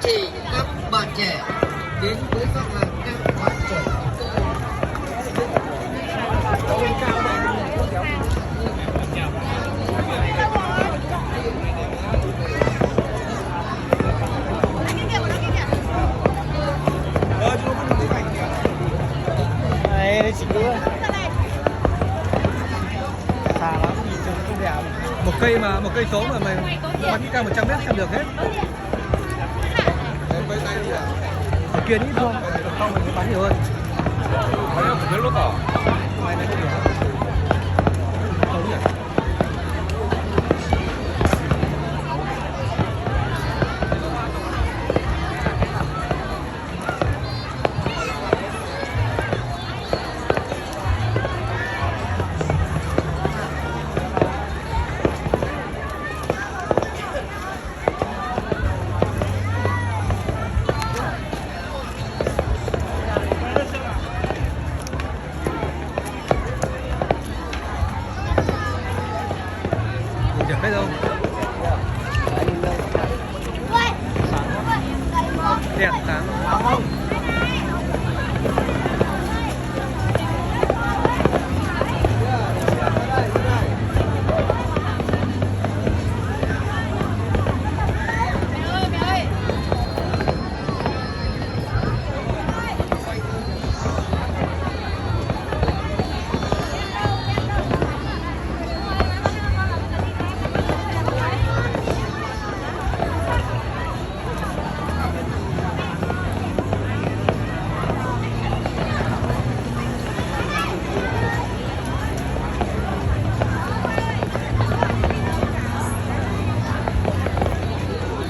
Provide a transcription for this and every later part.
chị, các bạn trẻ đến với các bạn trẻ. Đây chị ơi. Xa lắm, nhìn trông không đẹp. Một cây số mà mày bắn cao 100 mét xem được hết. Ở kia ít thôi, không mình bắn nhiều hơn. 아니야, 별로다. Mày này không được. Không nhỉ? Được hết không? Đẹp sáng.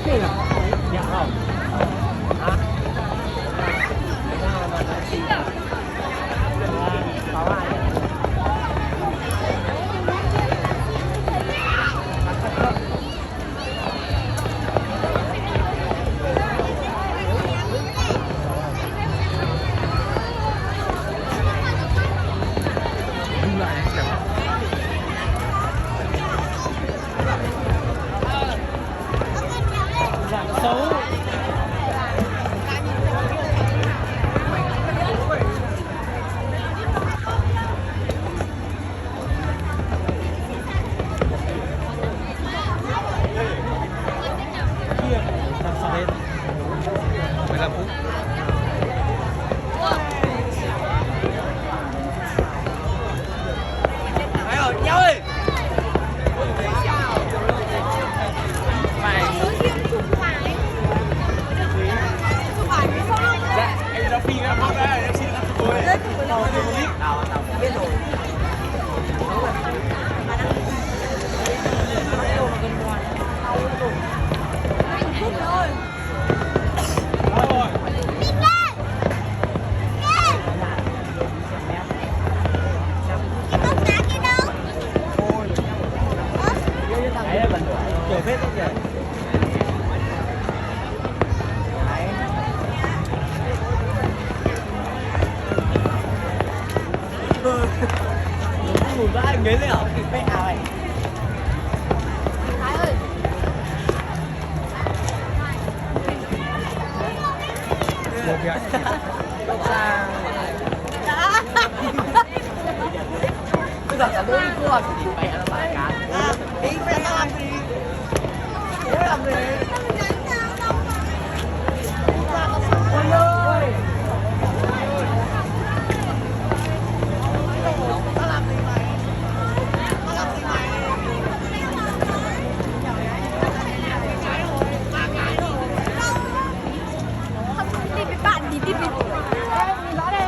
Đi lại này, đẹp. Dạng xấu. Kia, làm sao lên? 15 phút. Mày ở nhau ơi. Mày. Dạ, em đã phi ra bóc ra, em xin ăn cho tôi. Nào, biết rồi. Kiểu phết đấy nhỉ. Ngủ vãi nghế lên ở cái mẹ này. Thái ơi. Một cái. Xa. Bây giờ cả đôi cô là chỉ mẹ là bài cá. Ý mẹ nó làm gì? Nó làm gì? Ôi ơi! Nó làm gì mày? Nó làm gì mày? Không đi với bạn thì đi với đây, nhìn rõ đây.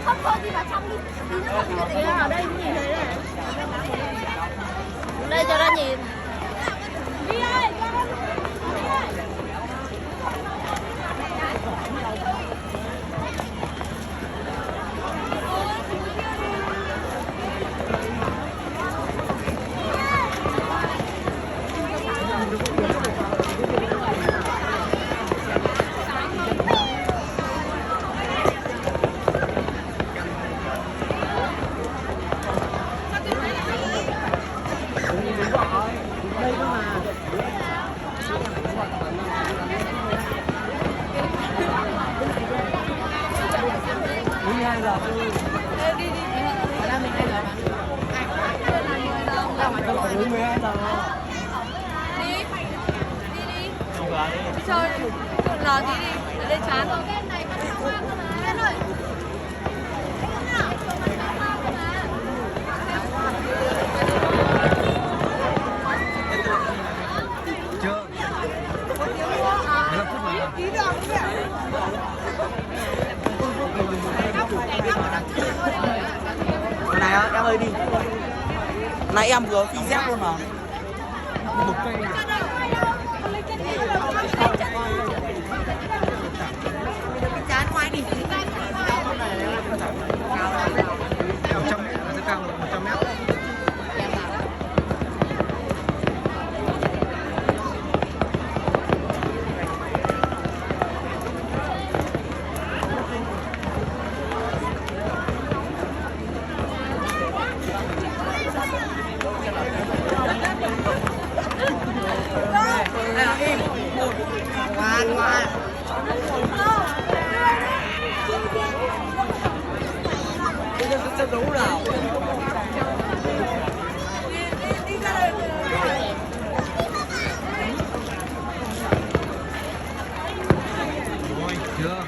Không thôi đi vào trong đi. Đi nó không nhìn thấy ở đây nhìn thấy này. Đây cho nó nhìn. Đi ơi, cho nó. đi đi. Ở đây mình đây rồi mà. Ra ngoài cho mọi người 12 giờ. Đi. Đi đi. Đi chơi đi. Lò tí đi. Để lên chán rồi. Cái này có sao hoa cơ mà. Lên rồi. Chưa. 15 phút rồi. Này em ơi đi. Này em vừa phi dép luôn mà. Một cây. Chán ngoài đi. 100 mét, nó sẽ cao 100 mét. Ngoan ngoan. Bây giờ sẽ đấu nào. Rồi, chưa.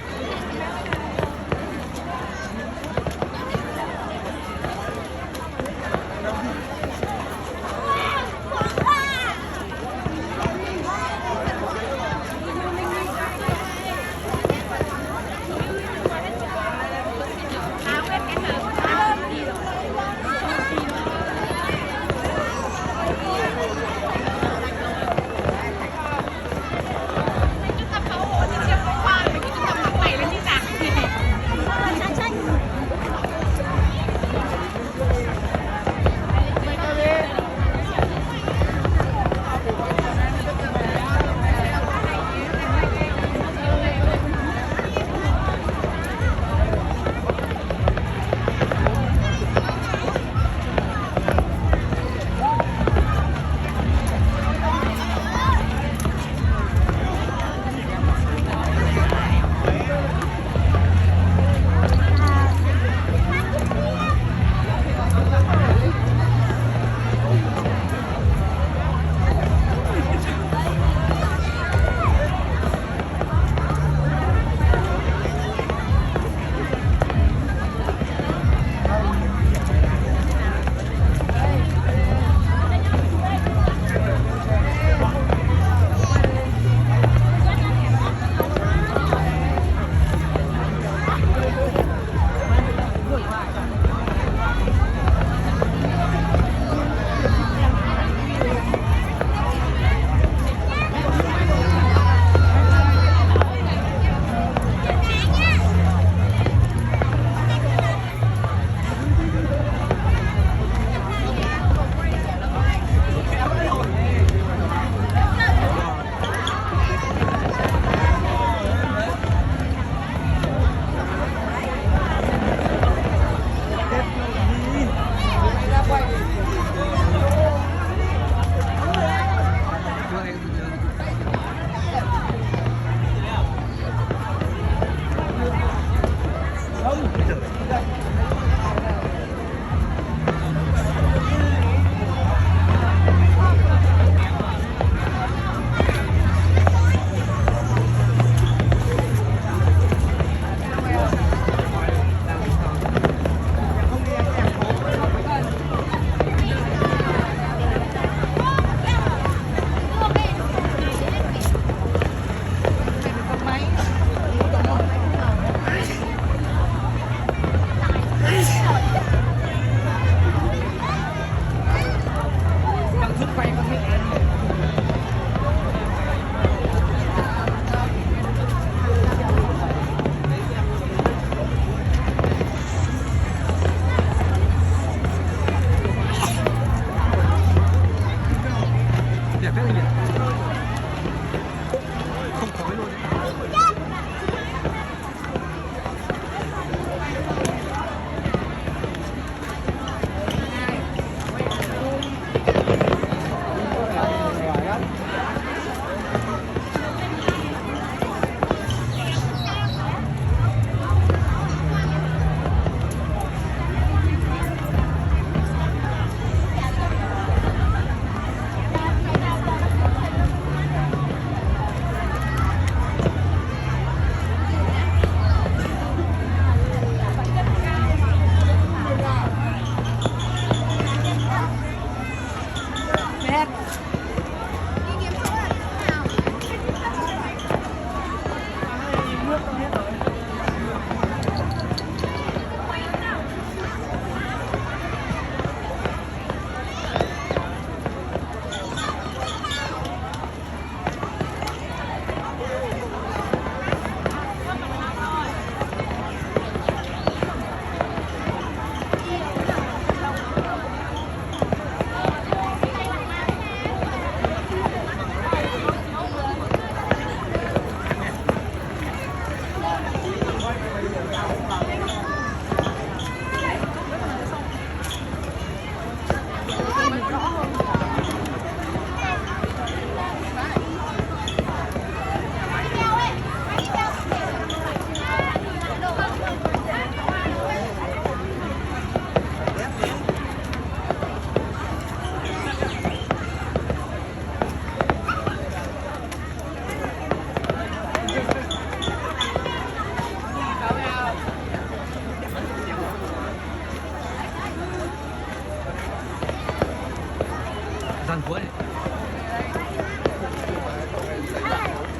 cuối.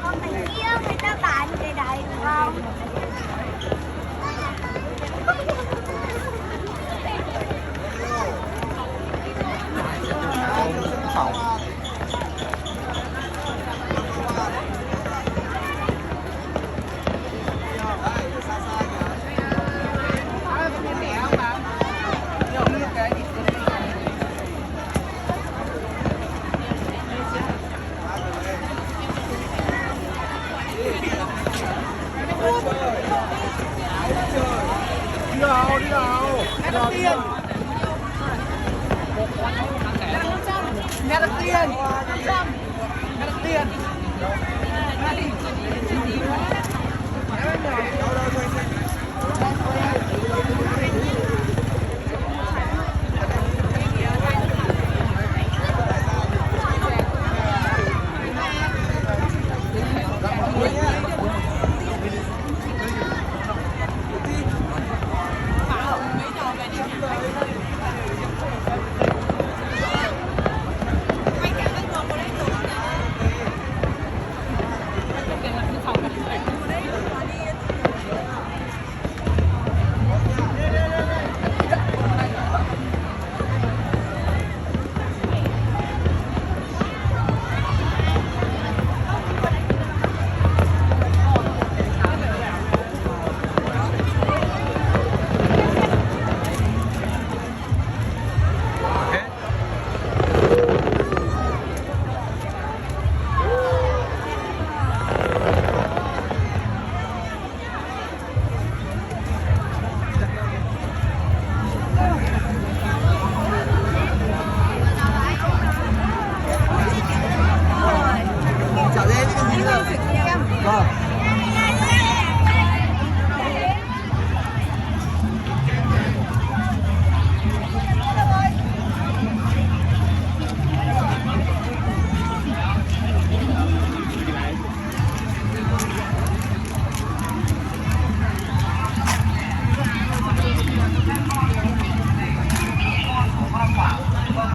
Con mình kia người ta bán cái đấy đúng không? Đi nào. Nghe được tiền. Nghe được tiền. Đâu đâu thôi.